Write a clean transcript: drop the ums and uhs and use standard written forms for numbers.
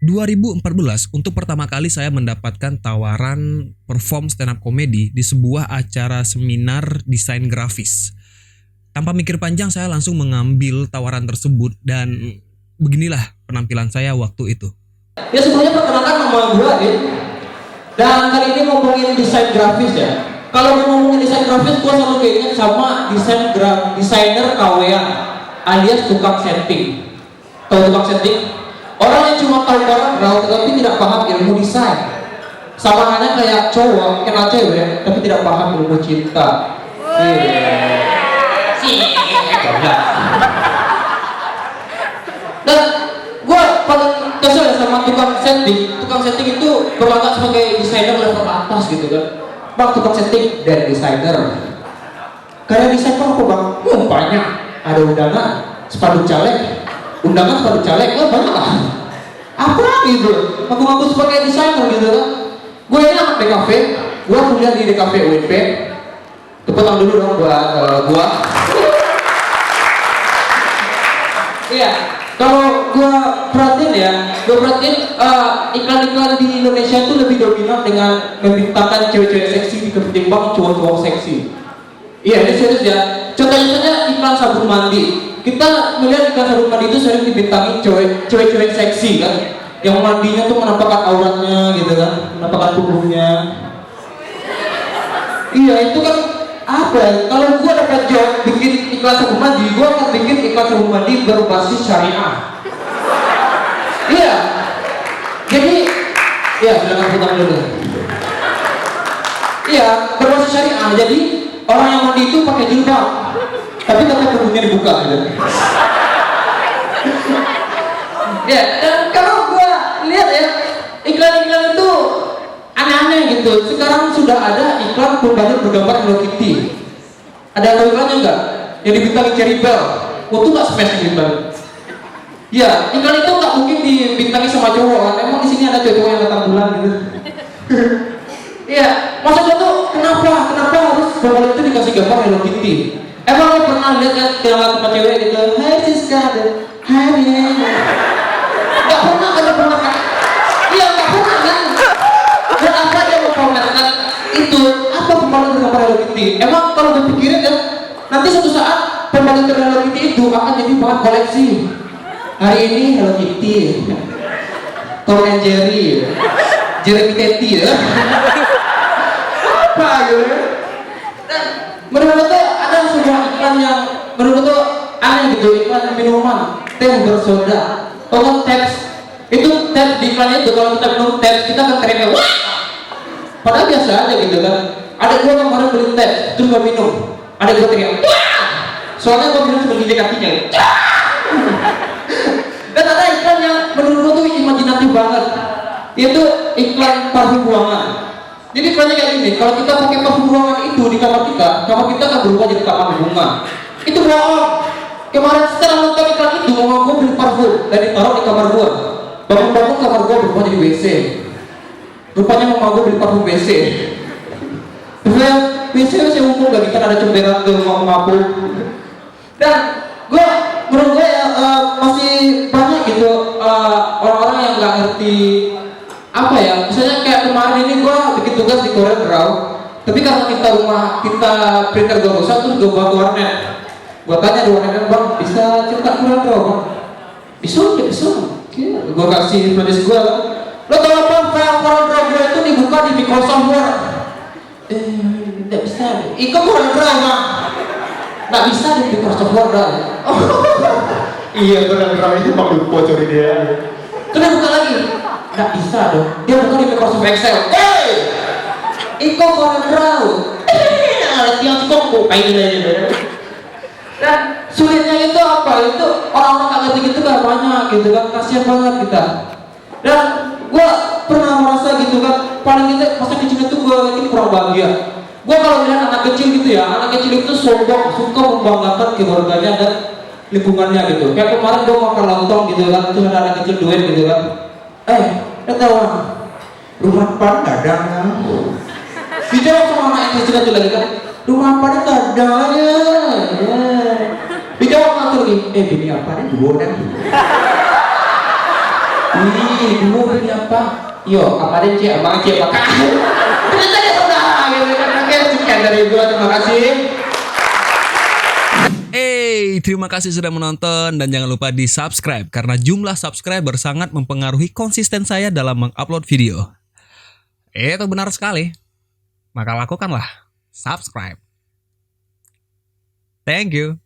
2014 untuk pertama kali saya mendapatkan tawaran perform stand up comedy di sebuah acara seminar desain grafis. Tanpa mikir panjang saya langsung mengambil tawaran tersebut dan beginilah penampilan saya waktu itu. Ya sebelumnya perkenalkan nama gue Adit. Dan kali ini ngomongin desain grafis ya. Kalau ngomongin desain grafis gue selalu keinget sama desainer KW-an alias tukang setting. Tahu tukang setting? Orang yang cuma tahu barang raw tetapi tidak paham ilmu desain. Sama halnya kayak cowok kenal cewek tapi tidak paham ilmu cinta. Dan gue paling kesel ya sama tukang setting. Tukang setting itu berlagak sebagai desainer level atas gitu kan. Bang, tukang setting dan desainer. Karya desain apa bang? Banyak. Ada undangan, spanduk caleg. Undangan spanduk caleg, banyak lah. Apa gitu? Aku sebagai desainer gitu kan. Gue ini anak DKV. Gue kuliah di DKV UNP. Tepuk tangan dulu dong buat gue. Iya. Kalau gue perhatiin iklan-iklan di Indonesia itu lebih dominan dengan membintangkan cewek-cewek seksi ketimbang cowok-cowok seksi. Iya, ini serius ya. Contohnya iklan sabun mandi. Kita melihat iklan sabun mandi itu sering dibintangi cewek-cewek seksi kan, yang mandinya tuh menampakkan auratnya gitu kan, menampakkan tubuhnya. Iya, itu kan apa ya? Kalau gue dapat job bikin iklan sabun mandi, gue akan bikin iklan sabun mandi berbasis syariah. Iya. Jadi, ya silakan putar dulu. Iya, berbasis syariah. Jadi orang yang mandi itu pakai jilbab, tapi tetap tubuhnya dibuka gitu. Ya, dan kalau gue lihat ya, iklan-iklan itu aneh-aneh gitu. Sekarang sudah ada iklan pembalut bergambar Hello Kitty. Ada iklannya enggak? Yang dibintangi Cherry Bell. Itu nggak spesial gitu. Ya, iklan itu nggak mungkin dibintangi sama cowok kan. Emang di sini ada cowok yang datang bulan gitu. Iya, maksudnya tuh kenapa harus pembalut itu dikasih gambar Hello Kitty? Emang lo pernah lihat kan jalan tempat cewek gitu? Hai Siska, hai. Nggak pernah kan? Iya, nggak pernah kan? Dan apa yang memperlihatkan itu? Apa pembalut bergambar Hello Kitty? Emang kalau dipikirin kan, nanti suatu saat pembalut Hello Kitty itu akan jadi bahan koleksi. Hari ini Hello Kitty, Tom and Jerry, Jeremy Teti ya. Apa gitu? Dan menurut tuh ada sebuah iklan yang menurut tuh aneh gitu, iklan minuman teh bersoda. Kalau teks itu teks di iklan itu kalau kita minum teks kita akan teriaknya wah. Padahal biasa aja gitu kan. Ada gua kemarin beli teks terus gua minum. Ada gua teriak wah. Soalnya gua minum sebelum gigi kakinya. Dan ada iklan yang menurut gua tuh imajinatif banget. Yaitu iklan parfum ruangan. Jadi iklannya kayak gini, kalau kita pakai parfum ruangan itu di kamar kita akan berubah jadi taman bunga. Itu bohong. Kemarin setelah nonton iklan itu, mama gue beli parfum dan ditaruh di kamar gue. Bangun-bangun kamar gue berubah jadi WC. Rupanya mama gue beli parfum WC. WC umum lagi kan ada cemberan ke mama gue. Dan menurut gue ya masih banyak gitu orang-orang yang nggak ngerti apa ya, misalnya kayak kemarin ini gue bikin tugas di Corel Draw, tapi karena kita printer gue rusak terus gue bawa ke warnet. Gue tanya di warnet, bang bisa cetak Corel Draw bang? Bisa. Gue kasih flash gue, lo tau apa file Corel Draw gue itu dibuka di Microsoft Word? Tidak bisa. Ikut Corel Draw bang? Nggak bisa di Microsoft Word bang. Iya, Corel Draw itu bang bocorin dia. Terus buka lagi. Nggak bisa dong, dia bukan di Microsoft Excel. Iko Corel Draw. Yang cukup kayak gini. Dan sulitnya itu apa? Itu orang-orang nggak ngerti gitu kan banyak gitu kan, kasihan banget kita. Dan gue pernah merasa gitu kan, paling gitu masa kecilnya tuh gue ini kurang bahagia. Gue kalau melihat anak kecil gitu ya, anak kecil itu sombong, suka membanggakan keluarganya dan lingkungannya gitu. Kayak kemarin gue makan lontong gitu kan, terus ada anak kecil duet gitu kan. Tahu rumah pan dadang kan? Dijawab sama anak yang kecil itu lagi kan, rumah pan dadang ya. Dijawab satu lagi, bini apa nih dua dan. Ih, dulu beli apa? Yo, kemarin Cik, abang Cik makan. Ternyata ya saudara gitu kan. Oke, sekian dari gua, terima kasih. Terima kasih sudah menonton dan jangan lupa di subscribe karena jumlah subscriber sangat mempengaruhi konsisten saya dalam mengupload video. Itu benar sekali. Maka lakukanlah subscribe. Thank you.